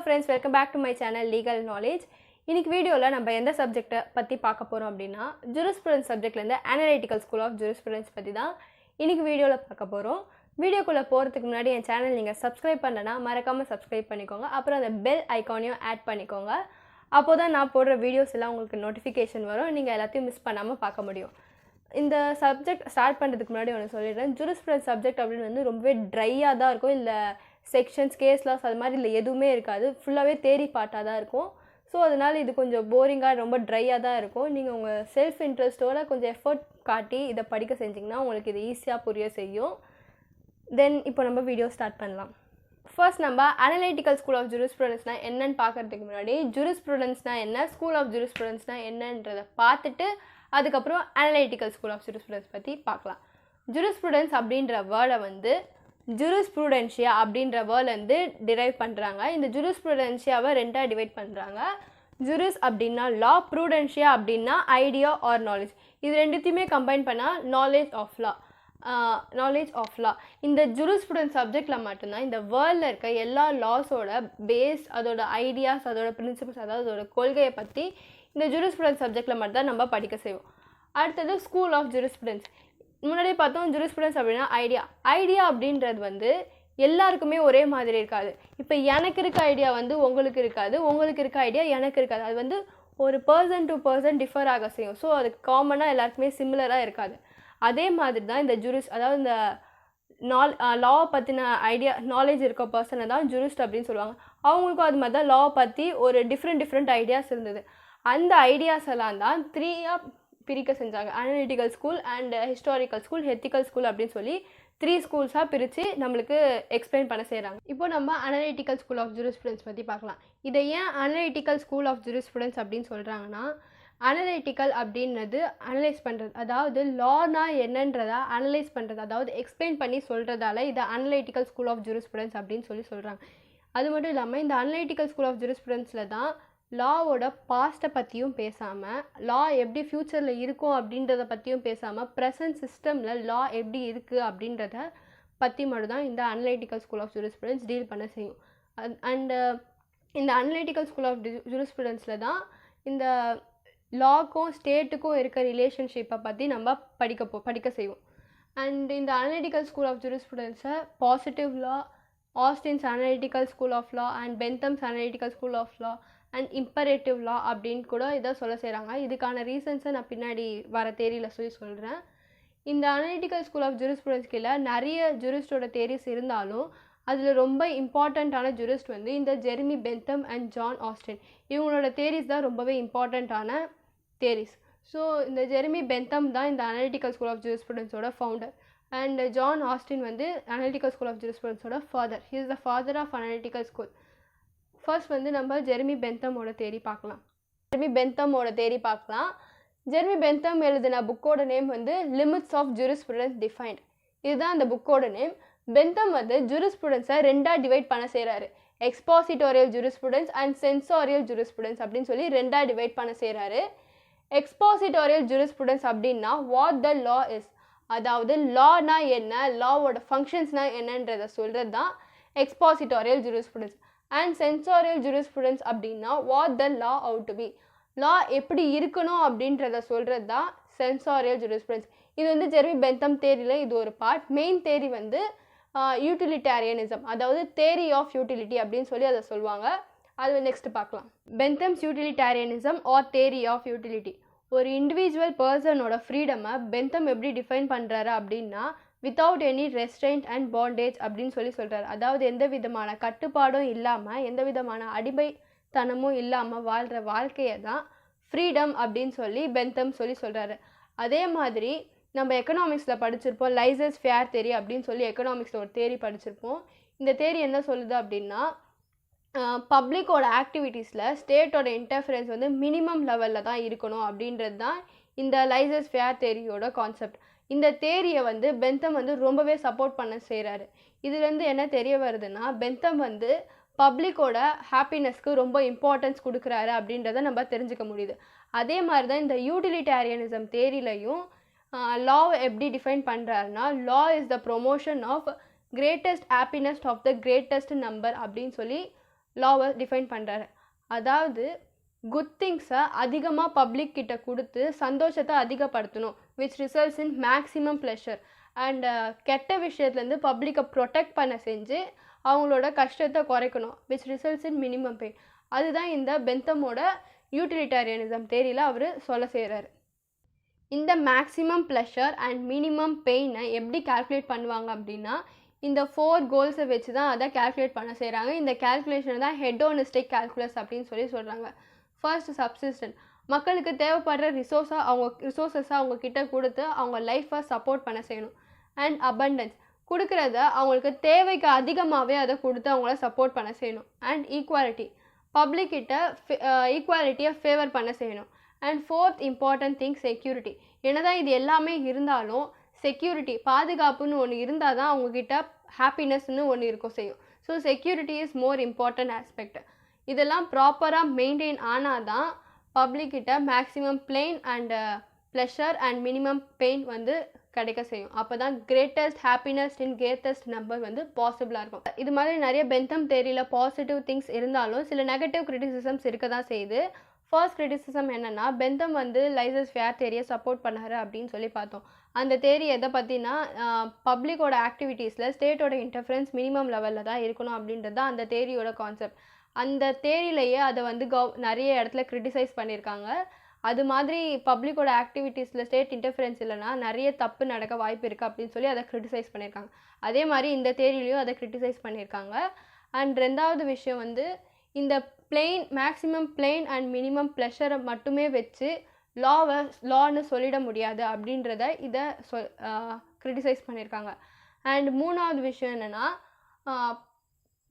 friends, welcome back to my channel Legal Knowledge. இன்னைக்கு வீடியோல நம்ம எந்த சப்ஜெக்ட் பத்தி பார்க்க போறோம் அப்படினா Jurisprudence சப்ஜெக்ட்ல இருந்து Analytical School of Jurisprudence பத்தி தான் இன்னைக்கு வீடியோல பார்க்க போறோம். வீடியோக்குள்ள போறதுக்கு முன்னாடி என் சேனல் நீங்க சப்ஸ்கிரைப் பண்ணலனா மறக்காம சப்ஸ்கிரைப் பண்ணிக்கோங்க. அப்புறம் அந்த பெல் ஐகானையும் ஆட் பண்ணிக்கோங்க. அப்போதான் நான் போடுற வீடியோஸ் எல்லாம் உங்களுக்கு நோட்டிஃபிகேஷன் வரும். நீங்க எல்லாத்தையும் மிஸ் பண்ணாம பார்க்க முடியும். இந்த சப்ஜெக்ட் ஸ்டார்ட் பண்ணுறதுக்கு முன்னாடி ஒன்று சொல்லிடுறேன். ஜூரிஸ்ப்ருடன்ஸ் சப்ஜெக்ட் அப்படின்னு வந்து ரொம்பவே ட்ரையாக தான் இருக்கும். இல்லை செக்ஷன்ஸ் கேஸ் லாஸ் அது மாதிரி இல்லை எதுவுமே இருக்காது. ஃபுல்லாகவே தேரி பார்ட்டாக தான் இருக்கும். ஸோ அதனால் இது கொஞ்சம் போரிங்காக ரொம்ப ட்ரையாக தான் இருக்கும். நீங்கள் உங்கள் செல்ஃப் இன்ட்ரெஸ்ட்டோட கொஞ்சம் எஃபர்ட் காட்டி இதை படிக்க செஞ்சிங்கன்னா உங்களுக்கு இது ஈஸியாக புரிய செய்யும். தென் இப்போ நம்ம வீடியோ ஸ்டார்ட் பண்ணலாம். ஃபர்ஸ்ட் நம்ம அனலிட்டிக்கல் ஸ்கூல் ஆஃப் ஜூரிஸ்ப்ருடன்ஸ்னால் என்னன்னு பார்க்குறதுக்கு முன்னாடி ஜூரிஸ்ப்ருடன்ஸ்னால் என்ன, ஸ்கூல் ஆஃப் ஜூரிஸ்ப்ருடன்ஸ்னால் என்னன்றதை பார்த்துட்டு அதுக்கப்புறம் அனலிட்டிக்கல் ஸ்கூல் ஆஃப் ஜூரிஸ்ப்ருடன்ஸ் பற்றி பார்க்கலாம். ஜூரிஸ்ப்ருடன்ஸ் அப்படின்ற வேர்டை வந்து ஜூரிஸ்ப்ருடென்ஷியா அப்படின்ற வேர்ட்லேருந்து டிரைவ் பண்ணுறாங்க. இந்த ஜூரிஸ்ப்ருடென்ஷியாவை ரெண்டாக டிவைட் பண்ணுறாங்க. ஜூரிஸ் அப்படின்னா லா, ப்ரூடென்ஷியா அப்படின்னா ஐடியா ஆர் நாலேஜ். இது ரெண்டுத்தையுமே கம்பைன் பண்ணால் நாலேஜ் ஆஃப் லா. இந்த ஜூரிஸ்ப்ருடன்ஸ் சப்ஜெக்டில் மட்டும்தான் இந்த வேர்ல்டில் இருக்க எல்லா லாஸோட பேஸ், அதோட ஐடியாஸ், அதோட பிரின்சிபல்ஸ், அதாவது அதோட கொள்கையை பற்றி இந்த ஜூரிஸ்ப்ருடன்ஸ் சப்ஜெக்டில் மட்டும் தான் நம்ம படிக்க செய்வோம். அடுத்தது ஸ்கூல் ஆஃப் ஜூரிஸ்ப்ருடன்ஸ். முன்னாடியே பார்த்தோம் ஜூரிஸ்ப்ருடன்ஸ் அப்படின்னா ஐடியா அப்படின்றது வந்து எல்லாருக்குமே ஒரே மாதிரி இருக்காது. இப்போ எனக்கு இருக்க ஐடியா வந்து உங்களுக்கு இருக்காது, உங்களுக்கு இருக்க ஐடியா எனக்கு இருக்காது. அது வந்து ஒரு பர்சன் டு பர்சன் டிஃபர் ஆக செய்யும். ஸோ அது காமனாக எல்லாருக்குமே சிமிலராக இருக்காது. அதே மாதிரி தான் இந்த அதாவது இந்த லாவை பற்றின ஐடியா நாலேஜ் இருக்க பர்சனை தான் ஜூரிஸ்ட் அப்படின்னு சொல்லுவாங்க. அவங்களுக்கும் அது மாதிரி தான் லாவை பற்றி ஒரு டிஃப்ரெண்ட் ஐடியாஸ் இருந்தது. அந்த ஐடியாஸ் எல்லாம் தான் 3ஆக பிரிக்க செஞ்சாங்க. Analytical school and historical school, ethical school அப்படின்னு சொல்லி 3 ஸ்கூல்ஸாக பிரித்து நம்மளுக்கு எக்ஸ்பிளைன் பண்ண செய்கிறாங்க. இப்போ நம்ம அனலிட்டிக்கல் ஸ்கூல் ஆஃப் ஜூரிஸ்ப்ருடன்ஸ் பற்றி பார்க்கலாம். இதை ஏன் அனலிட்டிக்கல் ஸ்கூல் ஆஃப் ஜூரிஸ்ப்ருடன்ஸ் அப்படின்னு சொல்கிறாங்கன்னா, அனலிட்டிக்கல் அப்படின்றது அனலைஸ் பண்ணுறது, அதாவது லானா என்னன்றதை அனலைஸ் பண்ணுறது, அதாவது எக்ஸ்பிளைன் பண்ணி சொல்கிறதால இதை அனலிட்டிக்கல் ஸ்கூல் ஆஃப் ஜூரிஸ்ப்ருடன்ஸ் அப்படின்னு சொல்லி சொல்கிறாங்க. அது மட்டும் இல்லாமல் இந்த அனலிட்டிக்கல் ஸ்கூல் ஆஃப் ஜூரிஸ்ப்ருடன்ஸில் தான் லாவோட பாஸ்ட்டை பற்றியும் பேசாமல், லா எப்படி ஃப்யூச்சரில் இருக்கும் அப்படின்றத பற்றியும் பேசாமல், ப்ரெசன்ட் சிஸ்டமில் லா எப்படி இருக்குது அப்படின்றத பற்றி மட்டும்தான் இந்த அனலிட்டிக்கல் ஸ்கூல் ஆஃப் ஜூரிஸ்ப்ருடன்ஸ் டீல் பண்ண செய்யும். அண்டு இந்த அனலிட்டிக்கல் ஸ்கூல் ஆஃப் ஜூரிஸ்ப்ருடன்ஸில் தான் இந்த லாக்கும் ஸ்டேட்டுக்கும் இருக்க ரிலேஷன்ஷிப்பை பற்றி நம்ம படிக்க செய்வோம். அண்ட் இந்த அனலிட்டிக்கல் ஸ்கூல் ஆஃப் ஜூரிஸ்ப்ருடன்ஸை positive law, Austin's analytical school of law and Bentham's analytical school of law and imperative law அப்படின்னு கூட இதை சொல்ல செய்கிறாங்க. இதுக்கான ரீசன்ஸை நான் பின்னாடி வர தேரியில் சொல்கிறேன். இந்த அனலிட்டிக்கல் ஸ்கூல் ஆஃப் ஜூரிஸ்ப்ருடன்ஸ் கீழே நிறைய ஜூரிஸ்டோட தேரிஸ் இருந்தாலும் அதில் ரொம்ப இம்பார்ட்டண்ட்டான ஜூரிஸ்ட் வந்து இந்த Jeremy Bentham and John Austin. இவங்களோட தேரிஸ் தான் ரொம்பவே இம்பார்ட்டண்ட்டான தேரிஸ். ஸோ இந்த ஜெர்மி பென்தம் தான் இந்த அனலிட்டிக்கல் ஸ்கூல் ஆஃப் ஜூரிஸ்ப்ருடன்ஸோட ஃபவுண்டர். அண்ட் ஜான் ஆஸ்டின் வந்து அனலிட்டிக்கல் ஸ்கூல் ஆஃப் ஜூரிஸ்ப்ருடன்ஸோட father. He is the father of analytical school. First வந்து நம்ம ஜெர்மி பென்தமோட தேரி பார்க்கலாம். ஜெர்மி பென்தம் எழுதின புக்கோட நேம் வந்து லிமிட்ஸ் ஆஃப் ஜூரிஸ்ப்ருடன்ஸ் டிஃபைன்ட். இதுதான் அந்த புக்கோட நேம். பென்தம் வந்து ஜூரிஸ்ப்ருடன்ஸை ரெண்டாக டிவைட் பண்ண செய்கிறாரு. எக்ஸ்பாசிட்டோரியல் ஜூரிஸ்ப்ருடன்ஸ் அண்ட் சென்சாரியல் ஜூரிஸ்ப்ருடன்ஸ் அப்படின்னு சொல்லி ரெண்டாக டிவைட் பண்ண செய்கிறாரு. எக்ஸ்பாசிட்டோரியல் ஜூரிஸ்ப்ருடன்ஸ் அப்படின்னா வாட் த லா இஸ், அதாவது லானா என்ன, லாவோட ஃபங்க்ஷன்ஸ்னா என்னன்றதை சொல்கிறது தான் எக்ஸ்பாசிட்டோரியல் ஜூரிஸ்ப்ருடன்ஸ். அண்ட் சென்சாரியல் ஜூரிஸ்ப்ருடன்ஸ் அப்படின்னா what the law ought to be, law எப்படி இருக்கணும் அப்படின்றத சொல்கிறது தான் சென்சாரியல் ஜூரிஸ்ப்ருடன்ஸ். இது வந்து ஜெர்மி பென்தம் தேரியில் இது ஒரு பார்ட். மெயின் தேரி வந்து யூட்டிலிட்டேரியனிசம், அதாவது தேரி ஆஃப் யூட்டிலிட்டி அப்படின்னு சொல்லி அதை சொல்லுவாங்க. அது நெக்ஸ்ட் பார்க்கலாம். Bentham's utilitarianism or theory of utility. ஒரு இண்டிவிஜுவல் பர்சனோட ஃப்ரீடமை பென்தம் எப்படி டிஃபைன் பண்ணுறாரு அப்படின்னா without any restraint and bondage அப்படின்னு சொல்லி சொல்கிறாரு. அதாவது எந்த விதமான கட்டுப்பாடும் இல்லாமல், எந்த விதமான அடிமைத்தனமும் இல்லாமல் வாழ்கிற வாழ்க்கையை தான் ஃப்ரீடம் அப்படின்னு சொல்லி பென்தம் சொல்கிறாரு. அதே மாதிரி நம்ம எக்கனாமிக்ஸில் படிச்சிருப்போம், லைசஸ் ஃபேர் தேரி அப்படின்னு சொல்லி எக்கனாமிக்ஸில் ஒரு தேரி படிச்சிருப்போம். இந்த தேரி என்ன சொல்லுது அப்படின்னா பப்ளிக்கோட ஆக்டிவிட்டீஸில் ஸ்டேட்டோட இன்டர்ஃபரன்ஸ் வந்து மினிமம் லெவலில் தான் இருக்கணும் அப்படின்றது தான் இந்த லைசஸ் ஃபேர் தேரியோட கான்செப்ட். இந்த தேரியை வந்து பென்தம் வந்து ரொம்பவே சப்போர்ட் பண்ண செய்கிறாரு. இதுலேருந்து என்ன தெரிய வருதுன்னா பென்தம் வந்து பப்ளிக்கோட ஹாப்பினஸ்க்கு ரொம்ப இம்பார்ட்டன்ஸ் கொடுக்குறாரு அப்படின்றத நம்ம தெரிஞ்சுக்க முடியுது. அதே மாதிரி தான் இந்த யூட்டிலிட்டேரியனிசம் தேரியிலையும் லாவை எப்படி டிஃபைன் பண்ணுறாருன்னா law is the promotion of greatest happiness of the greatest number அப்படின்னு சொல்லி லாவை டிஃபைன் பண்ணுறாரு. அதாவது குட் திங்ஸை அதிகமாக பப்ளிக் கிட்ட கொடுத்து சந்தோஷத்தை அதிகப்படுத்தணும், which results in maximum pleasure. And கெட்ட விஷயத்துலேருந்து பப்ளிக்கை ப்ரொடெக்ட் பண்ண செஞ்சு அவங்களோட கஷ்டத்தை குறைக்கணும், which results in minimum pain. அதுதான் இந்த பெந்தமோட யூட்டிலிட்டேரியனிசம் தேரியில் அவர் சொல்ல செய்கிறாரு. இந்த மேக்ஸிமம் ப்ளஷர் அண்ட் மினிமம் பெயினை எப்படி கால்குலேட் பண்ணுவாங்க அப்படின்னா, இந்த 4 கோல்ஸை வச்சு தான் அதை கால்குலேட் பண்ண செய்கிறாங்க. இந்த கால்குலேஷன் தான் ஹெடோனிஸ்டிக் கால்குலஸ் அப்படின்னு சொல்கிறாங்க. ஃபர்ஸ்ட் சப்சிஸ்டன்ட், மக்களுக்கு தேவைப்படுற ரிசோர்ஸஸை அவங்க கிட்ட கொடுத்து அவங்க லைஃப்பை சப்போர்ட் பண்ண செய்யணும். அண்ட் அபண்டன்ஸ், கொடுக்குறத அவங்களுக்கு தேவைக்கு அதிகமாகவே அதை கொடுத்து அவங்கள சப்போர்ட் பண்ண செய்யணும். அண்ட் ஈக்குவாலிட்டி, பப்ளிக் கிட்ட ஈக்குவாலிட்டியை ஃபேவர் பண்ண செய்யணும். And fourth important thing security. என்னதான் இது எல்லாமே இருந்தாலும் செக்யூரிட்டி, பாதுகாப்புன்னு ஒன்று இருந்தால் தான் அவங்கக்கிட்ட ஹாப்பினஸ்ன்னு ஒன்று இருக்கும் செய்யும். So security is more important aspect. இதெல்லாம் ப்ராப்பராக மெயின்டைன் ஆனால் தான் பப்ளிக்கிட்ட maximum pain and pleasure and minimum pain வந்து கிடைக்க செய்யும். அப்போ தான் greatest happiness in greatest number வந்து பாசிபிளாக இருக்கும். இது மாதிரி நிறைய பெந்தம் தேரியில் பாசிட்டிவ் திங்ஸ் இருந்தாலும் சில நெகட்டிவ் கிரிட்டிசிசம்ஸ் இருக்க தான் செய்யுது. ஃபர்ஸ்ட் கிரிட்டிசிசம் என்னென்னா, பெந்தம் வந்து லைசஸ் ஃபேர் தேரியை சப்போர்ட் பண்ணாரு அப்படின்னு சொல்லி பார்த்தோம். அந்த தேரி எதை பற்றினா, பப்ளிக்கோட ஆக்டிவிட்டீஸில் ஸ்டேட்டோட இன்டர்ஃபரன்ஸ் மினிமம் லெவலில் தான் இருக்கணும் அப்படின்றது தான் அந்த தேரியோட கான்செப்ட். அந்த தேரியிலேயே அதை வந்து நிறைய இடத்துல கிரிட்டிசைஸ் பண்ணியிருக்காங்க. அது மாதிரி பப்ளிக்கோட ஆக்டிவிட்டீஸில் ஸ்டேட் இன்டர்ஃபரன்ஸ் இல்லைனா நிறைய தப்பு நடக்க வாய்ப்பு இருக்குது அப்படின்னு சொல்லி அதை கிரிட்டிசைஸ் பண்ணியிருக்காங்க. அதே மாதிரி இந்த தேரியிலையும் அதை கிரிட்டிசைஸ் பண்ணியிருக்காங்க. அண்ட் ரெண்டாவது விஷயம் வந்து, இந்த மேக்ஸிமம் பிளெயின் அண்ட் மினிமம் ப்ளஷரை மட்டுமே வச்சு லான்னு சொல்லிட முடியாது அப்படின்றத இதை கிரிட்டிசைஸ் பண்ணியிருக்காங்க. அண்ட் மூணாவது விஷயம் என்னென்னா,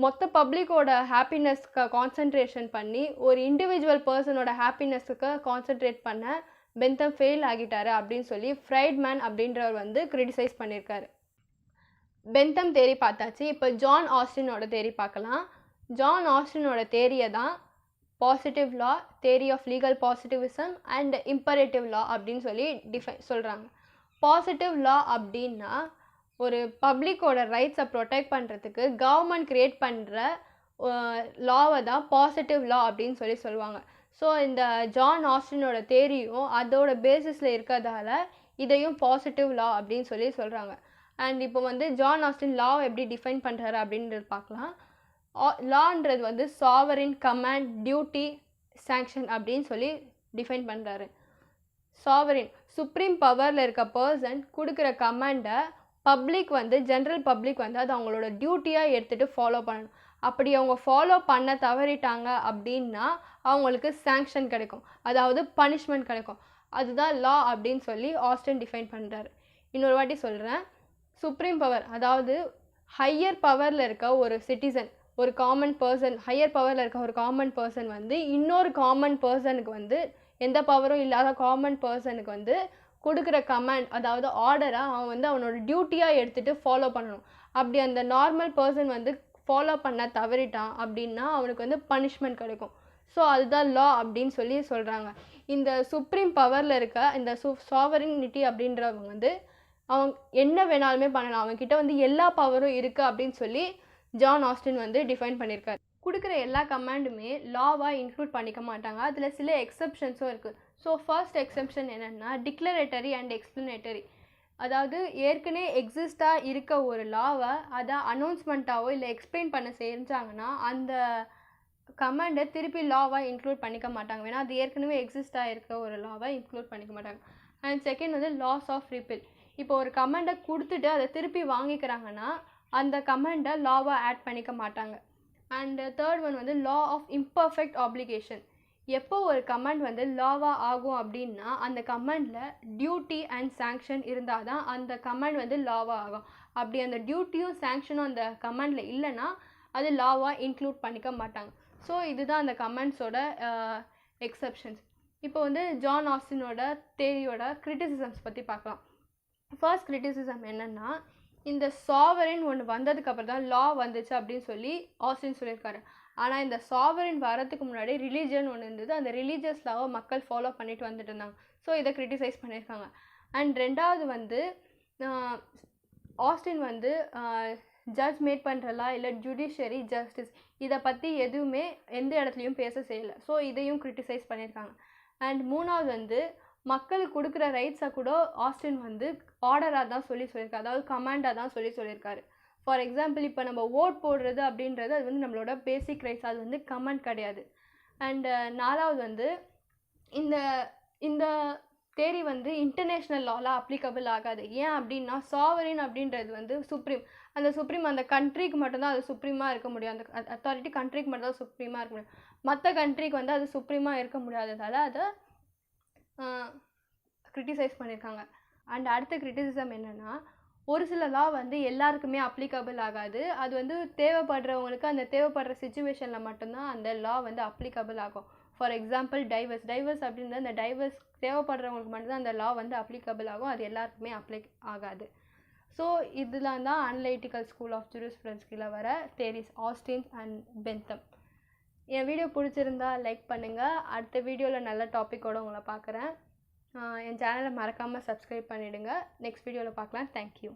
மொத்த பப்ளிக்கோட ஹாப்பினஸ்க்கு கான்சன்ட்ரேஷன் பண்ணி ஒரு இண்டிவிஜுவல் பர்சனோட ஹாப்பினஸுக்கு கான்சன்ட்ரேட் பண்ண பெந்தம் ஃபெயில் ஆகிட்டாரு அப்படின்னு சொல்லி ஃப்ரைட்மேன் அப்படின்றவர் வந்து கிரிட்டிசைஸ் பண்ணியிருக்காரு. பெந்தம் தேரி பார்த்தாச்சு. இப்போ ஜான் ஆஸ்டினோட தேரி பார்க்கலாம். ஜான் ஆஸ்டினோட தேரியை தான் positive law, theory of legal positivism and imperative law அப்படின்னு சொல்லி சொல்கிறாங்க. பாசிட்டிவ் லா அப்படின்னா, ஒரு பப்ளிக்கோட ரைட்ஸை ப்ரொடெக்ட் பண்ணுறதுக்கு கவர்மெண்ட் க்ரியேட் பண்ணுற லாவை தான் பாசிட்டிவ் லா அப்படின்னு சொல்லுவாங்க. ஸோ இந்த ஜான் ஆஸ்டினோட தேரியும் அதோட பேசிஸில் இருக்கிறதால இதையும் பாசிட்டிவ் லா அப்படின்னு சொல்கிறாங்க. அண்ட் இப்போ வந்து ஜான் ஆஸ்டின் லாவை எப்படி டிஃபைன் பண்ணுறாரு அப்படின்றது பார்க்கலாம். லான்றது வந்து சாவரின் கமாண்ட், டியூட்டி, சாங்ஷன் அப்படின்னு சொல்லி டிஃபைன் பண்ணுறாரு. சாவரின், சுப்ரீம் பவரில் இருக்க பர்சன் கொடுக்குற கமாண்டை பப்ளிக் வந்து ஜென்ரல் பப்ளிக் வந்து அது அவங்களோட டியூட்டியாக எடுத்துகிட்டு ஃபாலோ பண்ணணும். அப்படி அவங்க ஃபாலோ பண்ண தவறிட்டாங்க அப்படின்னா அவங்களுக்கு சாங்ஷன் கிடைக்கும், அதாவது பனிஷ்மெண்ட் கிடைக்கும். அதுதான் லா அப்படின்னு சொல்லி ஆஸ்டின் டிஃபைன் பண்ணுறாரு. இன்னொரு வாட்டி சொல்கிறேன். சுப்ரீம் பவர், அதாவது ஹையர் பவரில் இருக்க ஒரு சிட்டிசன், ஒரு காமன் பர்சன், ஹையர் பவரில் இருக்க ஒரு காமன் பர்சன் வந்து இன்னொரு காமன் பர்சனுக்கு வந்து எந்த பவரும் இல்லாத காமன் பர்சனுக்கு வந்து கொடுக்குற கமாண்ட், அதாவது ஆர்டராக அவன் வந்து அவனோட டியூட்டியாக எடுத்துகிட்டு ஃபாலோ பண்ணணும். அப்படி அந்த நார்மல் பர்சன் வந்து ஃபாலோ பண்ண தவறிட்டான் அப்படின்னா அவனுக்கு வந்து பனிஷ்மெண்ட் கிடைக்கும். ஸோ அதுதான் லா அப்படின்னு சொல்கிறாங்க. இந்த சுப்ரீம் பவரில் இருக்க இந்த சாவரினிட்டி அப்படின்றவங்க வந்து அவன் என்ன வேணாலுமே பண்ணலாம், அவன்கிட்ட வந்து எல்லா பவரும் இருக்குது அப்படின்னு சொல்லி ஜான் ஆஸ்டின் வந்து டிஃபைன் பண்ணியிருக்காரு. கொடுக்குற எல்லா கமாண்டுமே லாவாக இன்க்ளூட் பண்ணிக்க மாட்டாங்க. அதில் சில எக்ஸப்ஷன்ஸும் இருக்குது. ஸோ ஃபர்ஸ்ட் எக்ஸப்ஷன் என்னென்னா டிக்ளரேட்டரி அண்ட் எக்ஸ்பிளனேட்டரி. அதாவது ஏற்கனவே எக்ஸிஸ்டாக இருக்க ஒரு லாவை அதை அனௌன்ஸ்மெண்ட்டாவோ இல்லை எக்ஸ்பிளைன் பண்ண செஞ்சாங்கன்னா அந்த கமாண்டை திருப்பி லாவாக இன்க்ளூட் பண்ணிக்க மாட்டாங்க. ஏன்னா அது ஏற்கனவே எக்ஸிஸ்டாக இருக்க ஒரு லாவை இன்க்ளூட் பண்ணிக்க மாட்டாங்க. அண்ட் செகண்ட் வந்து லாஸ் ஆஃப் ரிப்பீல். இப்போ ஒரு கமாண்டை கொடுத்துட்டு அதை திருப்பி வாங்கிக்கிறாங்கன்னா அந்த கமாண்டை லாவாக ஆட் பண்ணிக்க மாட்டாங்க. அண்ட் தேர்ட் ஒன் வந்து லா ஆஃப் இம்பர்ஃபெக்ட் ஆப்ளிகேஷன். எப்போ ஒரு கமாண்ட் வந்து லாவாக ஆகும் அப்படின்னா அந்த கமாண்டில் டியூட்டி அண்ட் சாங்ஷன் இருந்தால் தான் அந்த கமாண்ட் வந்து லாவாக ஆகும். அப்படி அந்த டியூட்டியும் சாங்ஷனும் அந்த கமாண்டில் இல்லைன்னா அது லாவாக இன்க்ளூட் பண்ணிக்க மாட்டாங்க. ஸோ இதுதான் அந்த கமாண்ட்ஸோட எக்ஸப்ஷன்ஸ். இப்போ வந்து ஜான் ஆஸ்டினோட தேரியோட கிரிட்டிசிசம்ஸ் பற்றி பார்க்கலாம். ஃபர்ஸ்ட் கிரிட்டிசிசம் என்னென்னா, இந்த சாவரின் ஒன்று வந்ததுக்கப்புறம் தான் லா வந்துச்சு அப்படின்னு சொல்லி ஆஸ்டின் சொல்லியிருக்காரு. ஆனால் இந்த சாவரின் வரதுக்கு முன்னாடி ரிலீஜியன் ஒன்று இருந்தது, அந்த ரிலீஜியஸ் லாவை மக்கள் ஃபாலோ பண்ணிட்டு வந்துட்டு இருந்தாங்க. ஸோ இதை கிரிட்டிசைஸ் பண்ணியிருக்காங்க. அண்ட் ரெண்டாவது வந்து ஆஸ்டின் வந்து ஜட்ஜ் மேட் பண்ணுற லா இல்லை ஜுடிஷியரி ஜஸ்டிஸ் இதை பற்றி எதுவுமே எந்த இடத்துலையும் பேச செய்யலை. ஸோ இதையும் கிரிட்டிசைஸ் பண்ணியிருக்காங்க. அண்ட் மூணாவது வந்து மக்களுக்கு கொடுக்குற ரைட்ஸை கூட ஆஸ்டின் வந்து ஆர்டராக தான் சொல்லியிருக்காரு, அதாவது கமாண்டாக தான் சொல்லியிருக்காரு. ஃபார் எக்ஸாம்பிள் இப்போ நம்ம ஓட் போடுறது அப்படின்றது அது வந்து நம்மளோட பேசிக் ரைட்ஸ், அது வந்து கமாண்ட் கிடையாது. அண்டு நாலாவது வந்து இந்த இந்த தேரி வந்து இன்டர்நேஷ்னல் லாவில் அப்ளிகபிள் ஆகாது. ஏன் அப்படின்னா சாவரின் அப்படின்றது வந்து சுப்ரீம், அந்த சுப்ரீம் அந்த கண்ட்ரிக்கு மட்டும்தான் அது சுப்ரீமாக இருக்க முடியும், அந்த அத்தாரிட்டி கண்ட்ரிக்கு மட்டும் தான் சுப்ரீமாக இருக்க முடியும். மற்ற கண்ட்ரிக்கு வந்து அது சுப்ரீமாக இருக்க முடியாததால் அதை கிரிட்டிசைஸ் பண்ணியிருக்காங்க. அண்ட் அடுத்த கிரிட்டிசிசம் என்னென்னா ஒரு சில லா வந்து எல்லாருக்குமே அப்ளிகபிள் ஆகாது. அது வந்து தேவைப்படுறவங்களுக்கு அந்த தேவைப்படுற சுச்சுவேஷனில் மட்டும்தான் அந்த லா வந்து அப்ளிகபிள் ஆகும். ஃபார் எக்ஸாம்பிள் டைவர்ஸ் அப்படின்றது அந்த டைவர்ஸ் தேவைப்படுறவங்களுக்கு மட்டும்தான் அந்த லா வந்து அப்ளிகபிள் ஆகும், அது எல்லாருக்குமே அப்ளை ஆகாது. ஸோ இதெல்லாம் தான் அனலைட்டிக்கல் ஸ்கூல் ஆஃப் ஜூரிஸ்ப்ருடென்ஸ் கீழே வர தேரிஸ் ஆஸ்டின் அண்ட் பென்தம். என் வீடியோ பிடிச்சிருந்தா லைக் பண்ணுங்கள். அடுத்த வீடியோவில் நல்ல டாப்பிக்கோடு உங்களை பார்க்குறேன். என் சேனலை மறக்காமல் சப்ஸ்கிரைப் பண்ணிவிடுங்க. நெக்ஸ்ட் வீடியோவில் பார்க்கலாம். தேங்க்யூ.